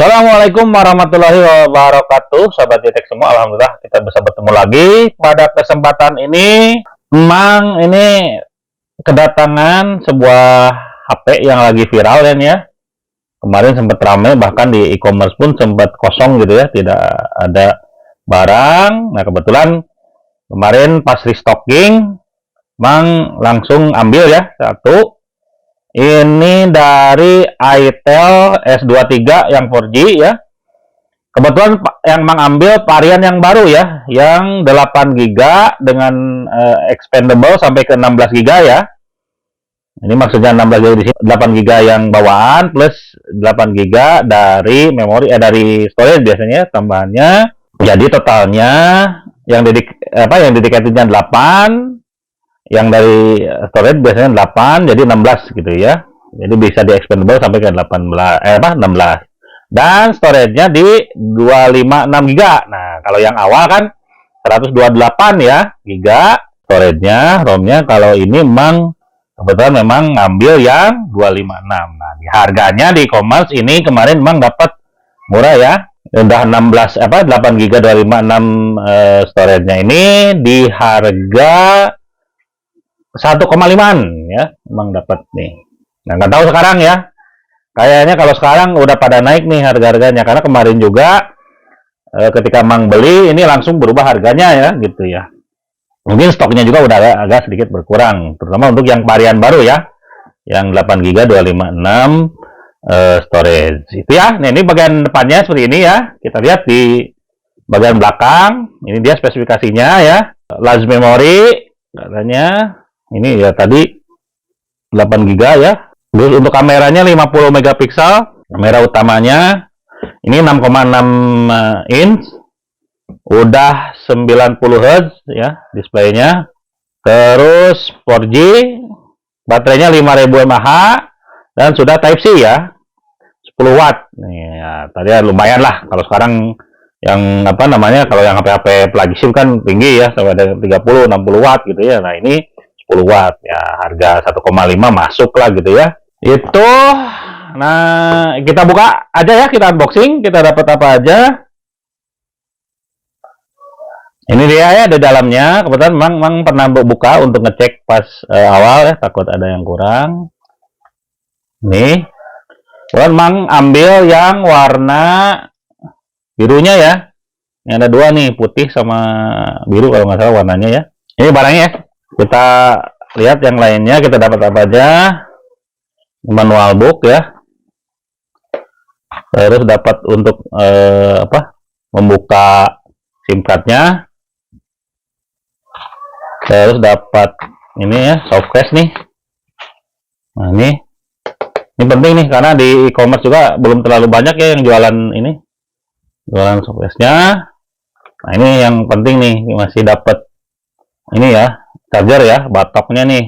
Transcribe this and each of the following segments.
Assalamualaikum warahmatullahi wabarakatuh, sahabat Jetek semua. Alhamdulillah kita bisa bertemu lagi. Pada kesempatan ini, memang ini kedatangan sebuah HP yang lagi viral ya. Kemarin sempat ramai, bahkan di e-commerce pun sempat kosong gitu ya, tidak ada barang. Nah kebetulan kemarin pas restocking, Mang langsung ambil ya satu. Ini dari itel S23 yang 4G ya. Kebetulan yang Mang ambil varian yang baru ya, yang 8GB dengan expandable sampai ke 16GB ya. Ini maksudnya 16GB di sini, 8GB yang bawaan plus 8GB dari memori dari storage biasanya tambahannya. Jadi totalnya yang dedicatednya 8, yang dari storage biasanya 8 jadi 16 gitu ya. Jadi bisa di expandable sampai ke 16. Dan storage-nya di 256GB. Nah, kalau yang awal kan 128 ya giga storage-nya, ROM-nya. Kalau ini memang kebetulan memang ngambil yang 256. Nah, harganya di e-commerce ini kemarin memang dapat murah ya. Udah 8GB 256 storage-nya ini di harga 1,5 ya, memang dapat nih. Nah, nggak tahu sekarang ya. Kayaknya kalau sekarang udah pada naik nih harga-harganya, karena kemarin juga ketika Mang beli ini langsung berubah harganya ya, gitu ya. Mungkin stoknya juga udah agak sedikit berkurang, terutama untuk yang varian baru ya, yang 8GB 256 storage. Itu ya. Nah, ini bagian depannya seperti ini ya. Kita lihat di bagian belakang. Ini dia spesifikasinya ya. Large memory katanya. Ini ya tadi 8GB ya. Terus untuk kameranya 50 megapiksel. Kamera utamanya ini 6,6 inch. Udah 90 Hz ya displaynya. Terus 4G. Baterainya 5000 mAh dan sudah Type C ya. 10 watt. Nih ya, tadi lumayan lah. Kalau sekarang yang kalau yang HP-HP flagship kan tinggi ya, sampai ada 30 60 watt gitu ya. Nah, ini 10 watt ya, harga 1,5 masuk lah gitu ya. Itu, nah kita buka aja ya, kita unboxing, kita dapat apa aja. Ini dia ya di dalamnya. Kebetulan Mang pernah buka untuk ngecek pas awal ya, takut ada yang kurang. Nih, kebetulan Mang ambil yang warna birunya ya. Ini ada dua nih, putih sama biru kalau nggak salah warnanya ya. Ini barangnya ya. Kita lihat yang lainnya, kita dapat apa aja. Manual book ya. Terus dapat untuk membuka SIM cardnya. Terus dapat ini ya, softcase nih. Nah, ini penting nih karena di e-commerce juga belum terlalu banyak ya yang jualan ini. Jualan softcase-nya. Nah, ini yang penting nih, masih dapat ini ya, charger ya, batoknya nih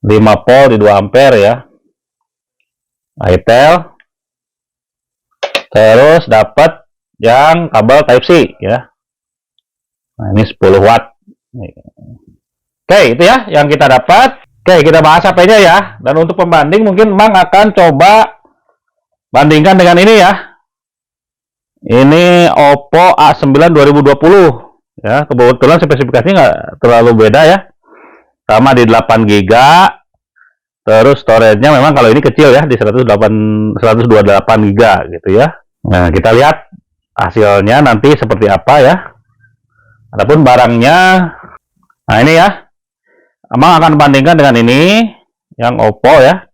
5 volt di 2 ampere ya, itel. Terus dapat yang kabel Type C ya. Nah, ini 10 watt. Oke, itu ya yang kita dapat. Oke, kita bahas HP-nya ya. Dan untuk pembanding mungkin Mang akan coba bandingkan dengan ini ya. Ini Oppo A9 2020 ya. Kebetulan spesifikasinya nggak terlalu beda ya. Sama di 8GB. Terus storage-nya memang kalau ini kecil ya, di 128GB gitu ya. Nah, kita lihat hasilnya nanti seperti apa ya. Adapun barangnya, nah ini ya. Emang akan bandingkan dengan ini yang Oppo ya.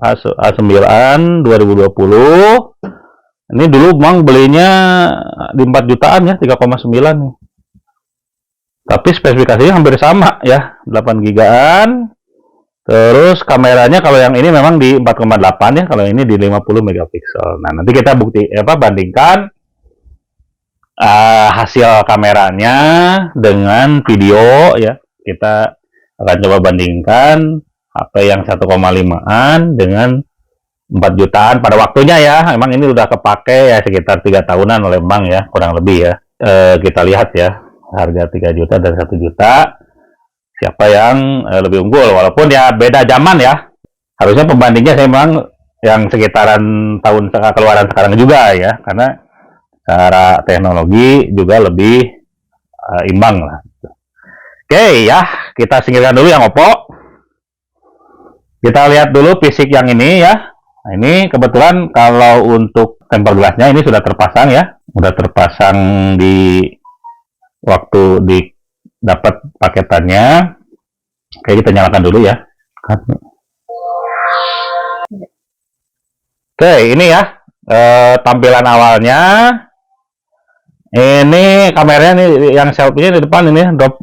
A9 2020. Ini dulu Mang belinya di 4 jutaan ya, 3,9 nih. Tapi spesifikasinya hampir sama ya, 8GB-an. Terus kameranya kalau yang ini memang di 4,8 ya, kalau ini di 50 megapiksel. Nah, nanti kita bandingkan hasil kameranya dengan video ya. Kita akan coba bandingkan HP yang 1,5an dengan 4 jutaan pada waktunya ya. Emang ini udah kepake ya sekitar 3 tahunan oleh Mang ya, kurang lebih ya. Kita lihat ya, harga 3 juta dan 1 juta. Siapa yang lebih unggul, walaupun ya beda zaman ya. Harusnya pembandingnya saya memang yang sekitaran tahun keluaran sekarang juga ya, karena secara teknologi juga lebih imbang lah. Oke ya, kita singkirkan dulu yang Oppo. Kita lihat dulu fisik yang ini ya. Nah, ini kebetulan kalau untuk tempered glassnya ini sudah terpasang ya, sudah terpasang di waktu di dapat paketannya. Oke, kita nyalakan dulu ya. Oke, ini ya tampilan awalnya. Ini kameranya nih yang selfie-nya di depan ini drop.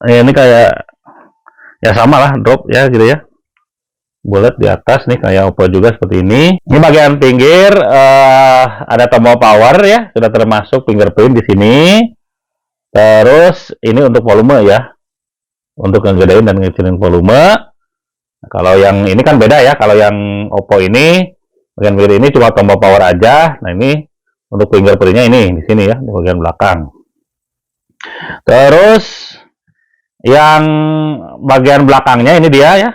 Ini kayak ya sama lah drop ya gitu ya. Bulat di atas nih kayak Oppo juga seperti ini. Ini bagian pinggir ada tombol power ya, sudah termasuk fingerprint di sini. Terus ini untuk volume ya, untuk ngegedein dan ngecilin volume. Nah, kalau yang ini kan beda ya, kalau yang Oppo ini bagian pinggir ini cuma tombol power aja. Nah ini untuk fingerprintnya ini di sini ya, di bagian belakang. Terus yang bagian belakangnya ini dia ya.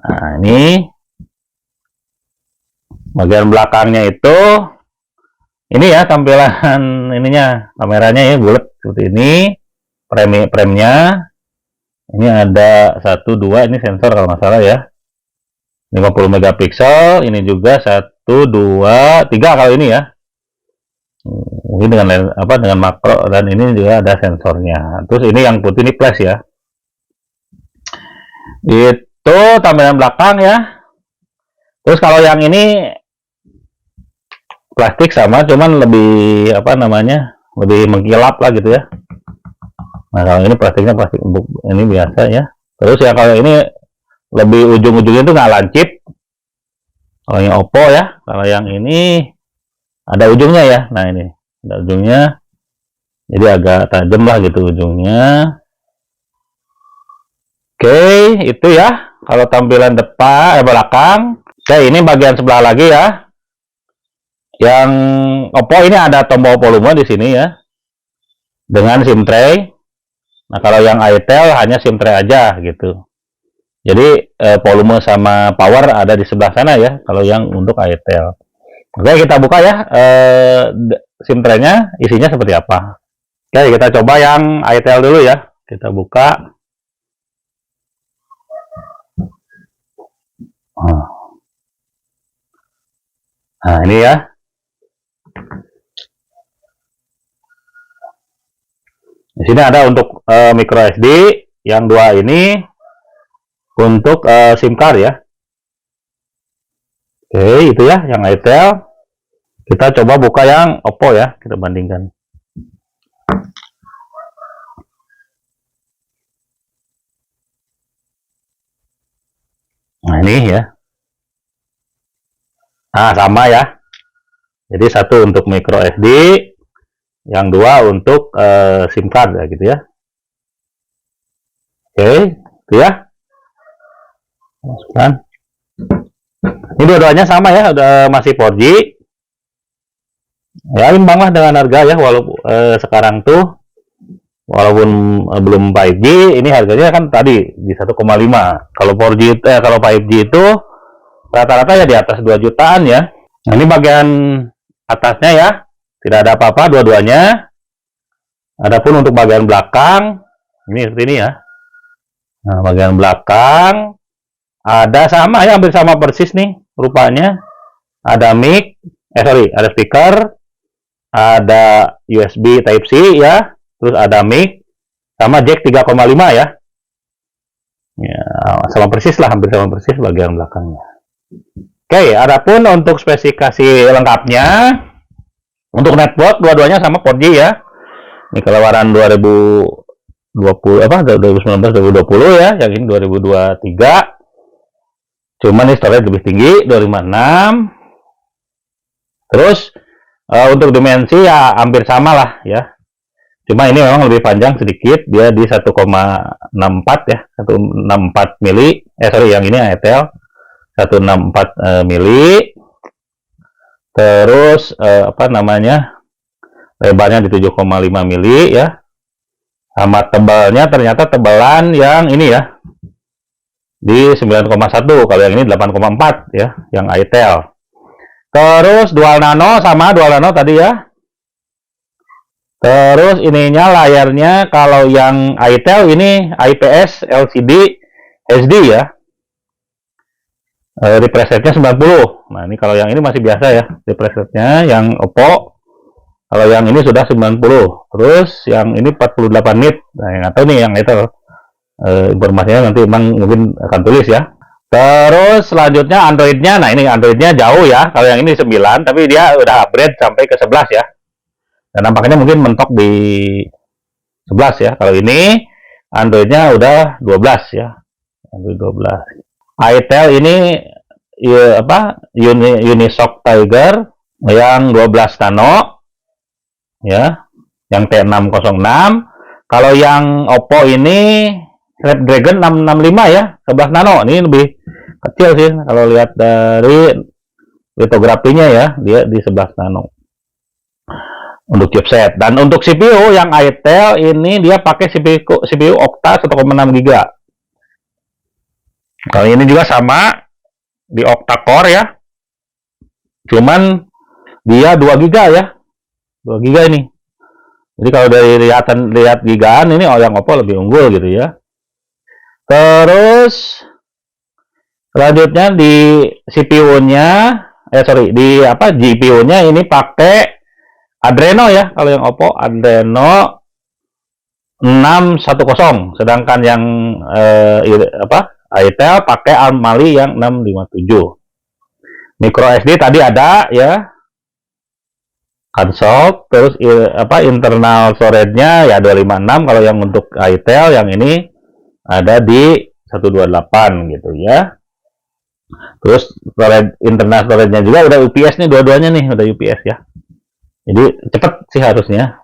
Nah, ini bagian belakangnya itu ini ya tampilan ininya, kameranya ya bulat seperti ini, frame-nya ini ada 1 2 ini sensor kalau nggak salah ya, 50 megapiksel, ini juga 1 2 3 kalau ini ya, ini dengan dengan makro, dan ini juga ada sensornya. Terus ini yang putih ini flash ya. Itu tampilan belakang ya. Terus kalau yang ini plastik sama, cuman lebih lebih mengkilap lah gitu ya. Nah kalau ini plastiknya plastik ini biasa ya. Terus ya kalau ini lebih ujung-ujungnya itu nggak lancip. Kalau yang Oppo ya, kalau yang ini ada ujungnya ya. Nah ini ada ujungnya, jadi agak tajam lah gitu ujungnya. Oke, itu ya kalau tampilan depan belakang. Oke, ini bagian sebelah lagi ya. Yang Oppo ini ada tombol volume di sini ya, dengan SIM tray. Nah, kalau yang itel hanya SIM tray aja gitu. Jadi volume sama power ada di sebelah sana ya, kalau yang untuk itel. Oke, kita buka ya SIM tray-nya isinya seperti apa. Oke, kita coba yang itel dulu ya. Kita buka. Nah, ini ya. Di sini ada untuk micro SD, yang 2 ini untuk SIM card ya. Oke, itu ya yang itel. Kita coba buka yang Oppo ya, kita bandingkan. Nah, ini ya. Nah, sama ya. Jadi 1 untuk micro SD, yang 2 untuk SIM card ya gitu ya. Oke, itu ya. Masukkan. Ini dua-duanya sama ya, udah masih 4G. Ya, imbang lah dengan harga ya, walaupun sekarang tuh walaupun belum 5G, ini harganya kan tadi di 1,5. Kalau 4G kalau 5G itu rata-rata ya di atas 2 jutaan ya. Nah, ini bagian atasnya ya, tidak ada apa-apa dua-duanya. Adapun untuk bagian belakang ini seperti ini ya. Nah, bagian belakang ada sama ya, hampir sama persis nih rupanya. Ada mic, ada speaker, ada USB Type C ya, terus ada mic sama jack 3,5 ya. Ya, sama persis lah, hampir sama persis bagian belakangnya. Oke, adapun untuk spesifikasi lengkapnya, untuk network dua-duanya sama 4G ya. Ini keluaran 2020 ya, yang ini 2023. Cuman ini storage lebih tinggi 256. Terus untuk dimensi ya hampir sama lah ya. Cuma ini memang lebih panjang sedikit, dia di 1,64 ya, 164 mili. Yang ini itel 164 mili. Terus lebarnya di 7,5 mili ya. Sama tebalnya ternyata tebalan yang ini ya. di 9,1, kalau yang ini 8,4 ya, yang itel. Terus dual nano sama dual nano tadi ya. Terus ininya layarnya kalau yang itel ini IPS LCD HD ya. Refresh rate-nya 90. Nah, ini kalau yang ini masih biasa ya, refresh rate-nya. Yang Oppo kalau yang ini sudah 90. Terus yang ini 48 nit. Nah, yang atau nih yang itu informasinya nanti Bang mungkin akan tulis ya. Terus selanjutnya Android-nya. Nah, ini Android-nya jauh ya. Kalau yang ini 9, tapi dia udah upgrade sampai ke 11 ya. Dan nampaknya mungkin mentok di 11 ya. Kalau ini Android-nya udah 12 ya. Android 12. itel ini ya, Unisoc Tiger yang 12 nano ya, yang T606. Kalau yang Oppo ini Snapdragon 665 ya, 11 nano. Ini lebih kecil sih kalau lihat dari litografinya ya, dia di 11 nano untuk chipset. Dan untuk CPU yang itel ini dia pakai CPU Octa 1,6 GB. Kalau ini juga sama di Octa Core ya. Cuman dia 2 GB ya. 2 GB ini. Jadi kalau dari lihat gigaan ini yang Oppo lebih unggul gitu ya. Terus selanjutnya di CPU-nya GPU-nya ini pakai Adreno ya, kalau yang Oppo Adreno 610, sedangkan yang itel pakai ARM Mali yang 657. Micro SD tadi ada ya, console. Terus internal storage-nya ya 256 kalau yang untuk itel, yang ini ada di 128 gitu ya. Terus internal storage-nya juga udah UPS nih, dua-duanya nih udah UPS ya. Jadi cepet sih harusnya.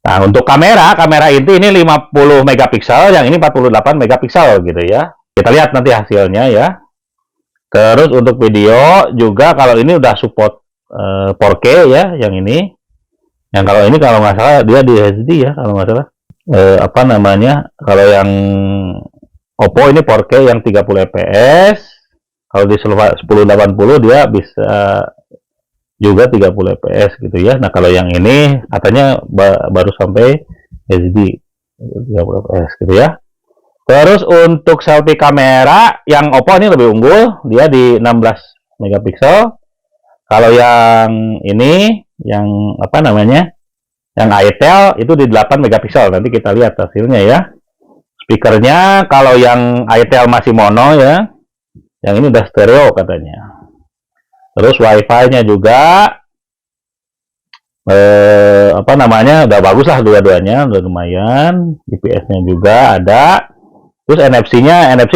Nah, untuk kamera inti ini 50 megapiksel, yang ini 48 megapiksel gitu ya. Kita lihat nanti hasilnya ya. Terus untuk video juga kalau ini udah support 4K ya, yang ini. Yang kalau ini kalau nggak salah dia di HD ya, kalau nggak salah. Kalau yang Oppo ini 4K yang 30 fps. Kalau di 1080 dia bisa juga 30 fps gitu ya. Nah, kalau yang ini katanya baru sampai HD 30 fps gitu ya. Terus untuk selfie kamera yang Oppo ini lebih unggul, dia di 16 megapiksel. Kalau yang ini yang yang itel itu di 8 megapiksel. Nanti kita lihat hasilnya ya. Speakernya kalau yang itel masih mono ya, yang ini udah stereo katanya. Terus wifi-nya juga udah bagus lah, dua-duanya udah lumayan. GPS-nya juga ada. Terus NFC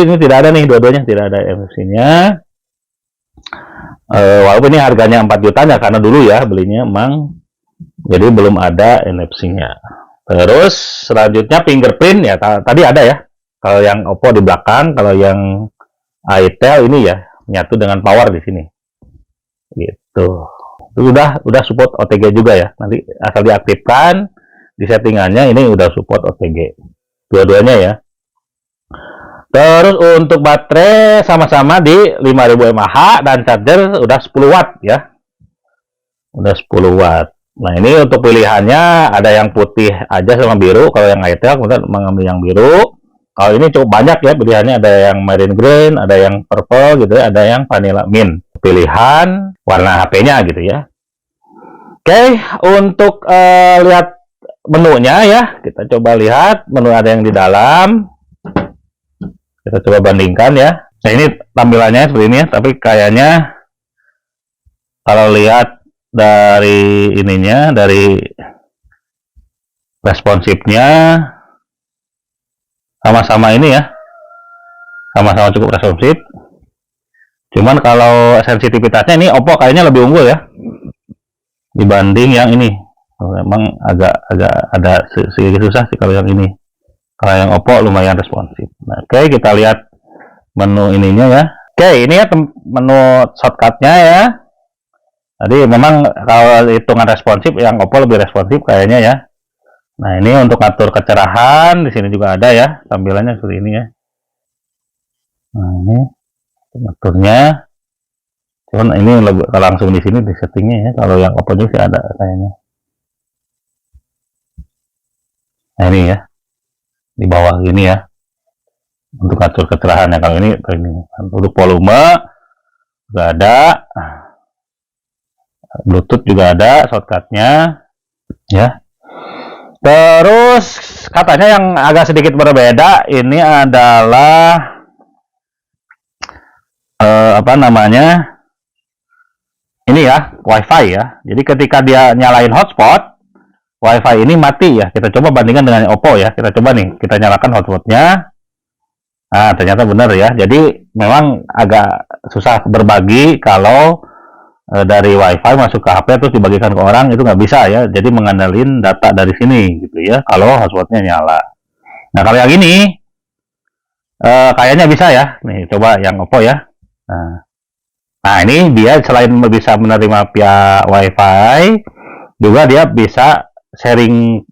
ini tidak ada nih, dua-duanya tidak ada NFC-nya. Walaupun ini harganya 4 juta ya, karena dulu ya belinya emang, jadi belum ada NFC-nya. Terus selanjutnya fingerprint ya, tadi ada ya. Kalau yang Oppo di belakang, kalau yang itel ini ya menyatu dengan power di sini. Gitu. Itu udah support OTG juga ya. Nanti asal diaktifkan di settingannya, ini udah support OTG. Dua-duanya ya. Terus untuk baterai sama-sama di 5000 mAh dan charger udah 10 watt ya. Udah 10 watt. Nah, ini untuk pilihannya ada yang putih aja sama biru. Kalau yang itel kemudian mengambil yang biru. Kalau ini cukup banyak ya pilihannya, ada yang marine green, ada yang purple gitu ya, ada yang vanilla mint. Pilihan warna HP-nya gitu ya. Oke, untuk lihat menunya ya, kita coba lihat menu ada yang di dalam. Kita coba bandingkan ya. Nah, ini tampilannya seperti ini ya, tapi kayaknya kalau lihat dari ininya, dari responsifnya sama-sama ini ya, sama-sama cukup responsif. Cuman kalau sensitivitasnya ini Oppo kayaknya lebih unggul ya dibanding yang ini. Memang agak ada sedikit susah sih kalau yang ini. Kalau yang Oppo lumayan responsif. Nah, oke, kita lihat menu ininya ya. Oke, ini ya menu shortcutnya ya. Jadi memang kalau hitungan responsif, yang Oppo lebih responsif kayaknya ya. Nah, ini untuk atur kecerahan di sini juga ada ya, tampilannya seperti ini ya. Nah, ini aturnya. Cuman ini langsung di sini di settingnya ya. Kalau yang Oppo sih ada kayaknya. Nah ini ya, di bawah ini ya. Untuk atur kecerahannya kalau ini. Untuk volume juga ada. Bluetooth juga ada shortcutnya ya. Terus katanya yang agak sedikit berbeda ini adalah apa namanya, ini ya WiFi ya. Jadi ketika dia nyalain hotspot, WiFi ini mati ya. Kita coba bandingkan dengan Oppo ya. Kita coba nih, kita nyalakan hotspotnya. Nah ternyata benar ya. Jadi memang agak susah berbagi kalau dari WiFi masuk ke HP terus dibagikan ke orang, itu nggak bisa ya. Jadi mengandalkan data dari sini gitu ya. Kalau hotspotnya nyala. Nah kalau yang ini kayaknya bisa ya. Nih coba yang Oppo ya. Nah ini dia selain bisa menerima via WiFi, juga dia bisa sharing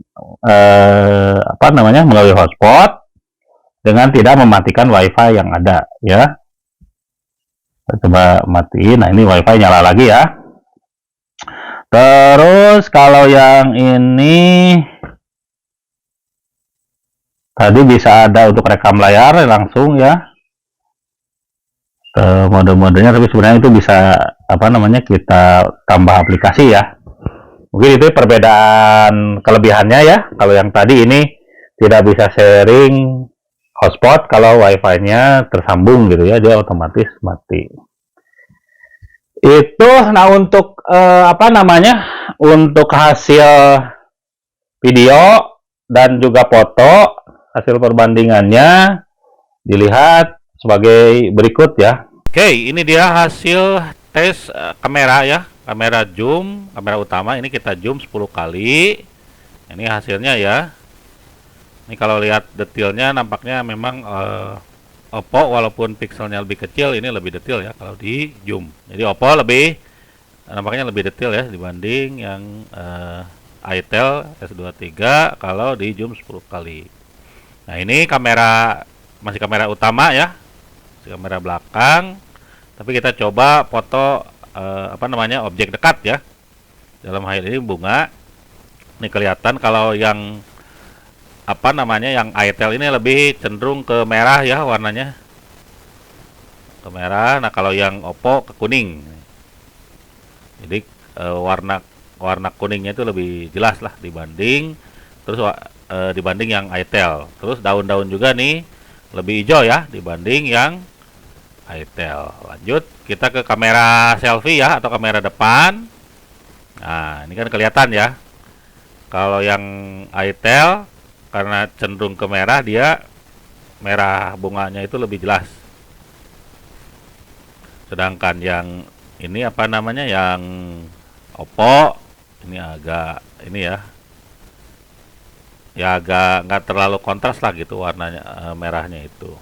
apa namanya, melalui hotspot dengan tidak mematikan WiFi yang ada ya. Kita coba matiin. Nah ini WiFi nyala lagi ya. Terus kalau yang ini tadi bisa ada untuk rekam layar langsung ya. Mode-modenya, tapi sebenarnya itu bisa apa namanya, kita tambah aplikasi ya. Mungkin itu perbedaan kelebihannya ya. Kalau yang tadi ini tidak bisa sharing hotspot, kalau WiFi-nya tersambung gitu ya, dia otomatis mati. Itu nah untuk apa namanya, untuk hasil video dan juga foto, hasil perbandingannya dilihat sebagai berikut ya. Oke, ini dia hasil tes kamera ya. Kamera zoom, kamera utama ini kita zoom 10 kali. Ini hasilnya ya. Ini kalau lihat detailnya nampaknya memang Oppo walaupun pixelnya lebih kecil, ini lebih detail ya kalau di zoom. Jadi Oppo lebih nampaknya lebih detail ya dibanding yang Itel S23 kalau di zoom 10 kali. Nah, ini kamera masih kamera utama ya. Masih kamera belakang. Tapi kita coba foto apa namanya, objek dekat ya. Dalam hal ini bunga. Ini kelihatan kalau yang apa namanya, yang Itel ini lebih cenderung ke merah ya warnanya, ke merah. Nah kalau yang Oppo ke kuning. Jadi warna kuningnya itu lebih jelas lah dibanding dibanding yang Itel. Terus daun-daun juga nih lebih hijau ya dibanding yang Itel. Lanjut kita ke kamera selfie ya, atau kamera depan. Nah ini kan kelihatan ya, kalau yang Itel karena cenderung ke merah, dia merah bunganya itu lebih jelas. Sedangkan yang ini apa namanya, yang Oppo ini agak ini ya, ya agak nggak terlalu kontras lah gitu warnanya, merahnya itu.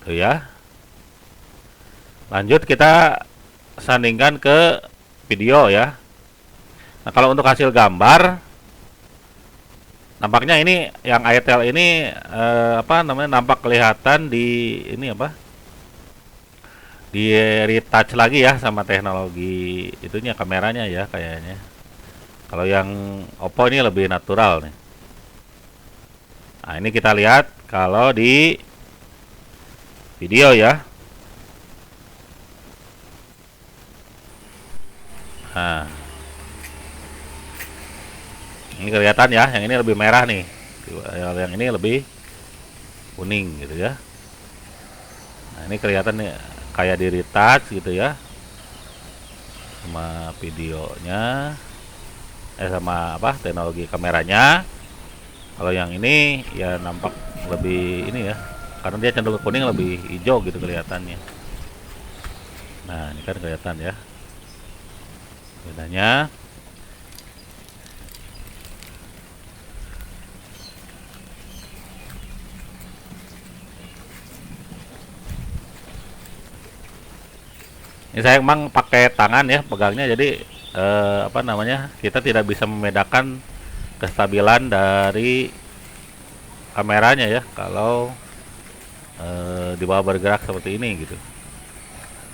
Tuh ya. Lanjut kita sandingkan ke video ya. Nah kalau untuk hasil gambar, nampaknya ini yang Itel ini apa namanya, nampak kelihatan di ini apa, di retouch lagi ya sama teknologi itunya, kameranya ya kayaknya. Kalau yang Oppo ini lebih natural nih. Nah ini kita lihat kalau di video ya. Nah ini kelihatan ya, yang ini lebih merah nih, yang ini lebih kuning gitu ya. Nah ini kelihatan nih kayak di retouch gitu ya sama videonya, sama apa, teknologi kameranya. Kalau yang ini ya nampak lebih ini ya, karena dia cenderung kuning, lebih hijau gitu kelihatannya. Nah ini kan kelihatan ya bedanya. Ini saya emang pakai tangan ya pegangnya, jadi apa namanya, kita tidak bisa membedakan kestabilan dari kameranya ya kalau di bawah bergerak seperti ini gitu.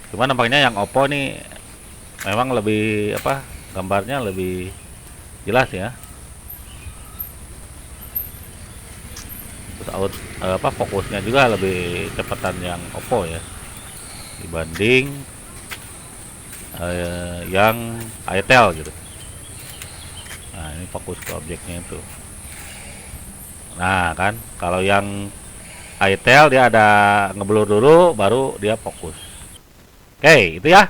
Cuma nampaknya yang Oppo nih memang lebih apa, gambarnya lebih jelas ya. Terus fokusnya juga lebih cepatan yang Oppo ya dibanding yang Itel gitu. Nah, ini fokus ke objeknya itu. Nah, kan kalau yang Itel dia ada ngeblur dulu baru dia fokus. Oke, itu ya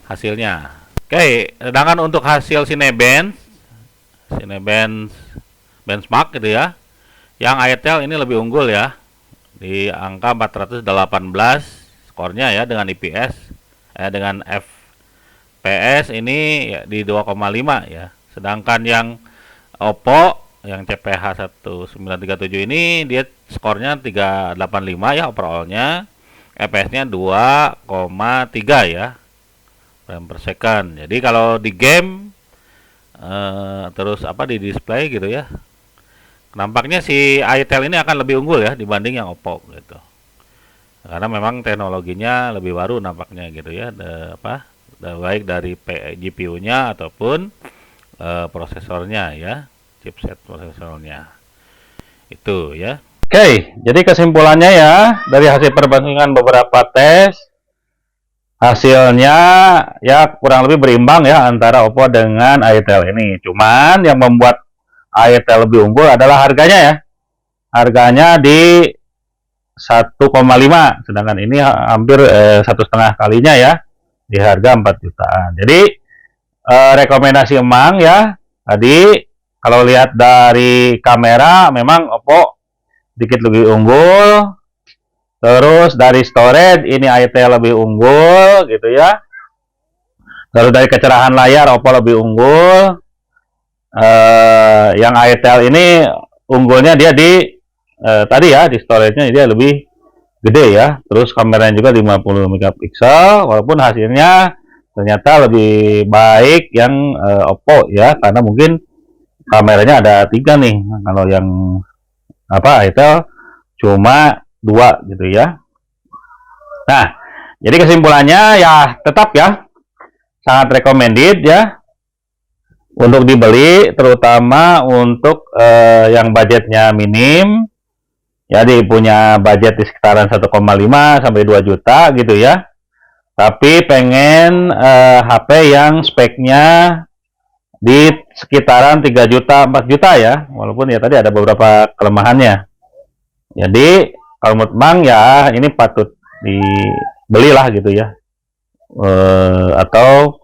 hasilnya. Oke, sedangkan untuk hasil Cinebench benchmark gitu ya. Yang Itel ini lebih unggul ya. Di angka 418 skornya ya dengan IPS dengan FPS ini ya, di 2,5 ya. Sedangkan yang Oppo yang CPH 1937 ini dia skornya 385 ya overallnya, FPS-nya 2,3 ya frame per second. Jadi kalau di game terus apa di display gitu ya, nampaknya si Itel ini akan lebih unggul ya dibanding yang Oppo gitu. Karena memang teknologinya lebih baru nampaknya gitu ya, baik dari GPU-nya ataupun prosesornya ya, chipset prosesornya itu ya. Oke, jadi kesimpulannya ya dari hasil perbandingan beberapa tes, hasilnya ya kurang lebih berimbang ya antara Oppo dengan Itel ini. Cuman yang membuat Itel lebih unggul adalah harganya ya. Harganya di 1,5, sedangkan ini hampir 1,5 kalinya ya di harga 4 jutaan. Jadi rekomendasi Emang ya tadi kalau lihat dari kamera memang Oppo sedikit lebih unggul. Terus dari storage ini Itel lebih unggul gitu ya. Lalu dari kecerahan layar Oppo lebih unggul. Yang Itel ini unggulnya dia di tadi ya di storage-nya dia lebih gede ya. Terus kameranya juga 50 megapiksel walaupun hasilnya ternyata lebih baik yang Oppo ya, karena mungkin kameranya ada 3 nih. Kalau yang Itel cuma 2 gitu ya. Nah, jadi kesimpulannya ya tetap ya sangat recommended ya untuk dibeli, terutama untuk yang budgetnya minim. Jadi punya budget di sekitaran 1,5 sampai 2 juta gitu ya. Tapi pengen HP yang speknya di sekitaran 3 juta, 4 juta ya. Walaupun ya tadi ada beberapa kelemahannya. Jadi kalau menurut Mang ya ini patut dibelilah gitu ya. Atau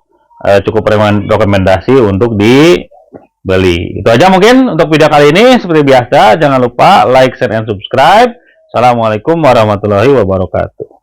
cukup rekomendasi untuk dibeli. Itu aja mungkin untuk video kali ini. Seperti biasa, jangan lupa like, share, and subscribe. Assalamualaikum warahmatullahi wabarakatuh.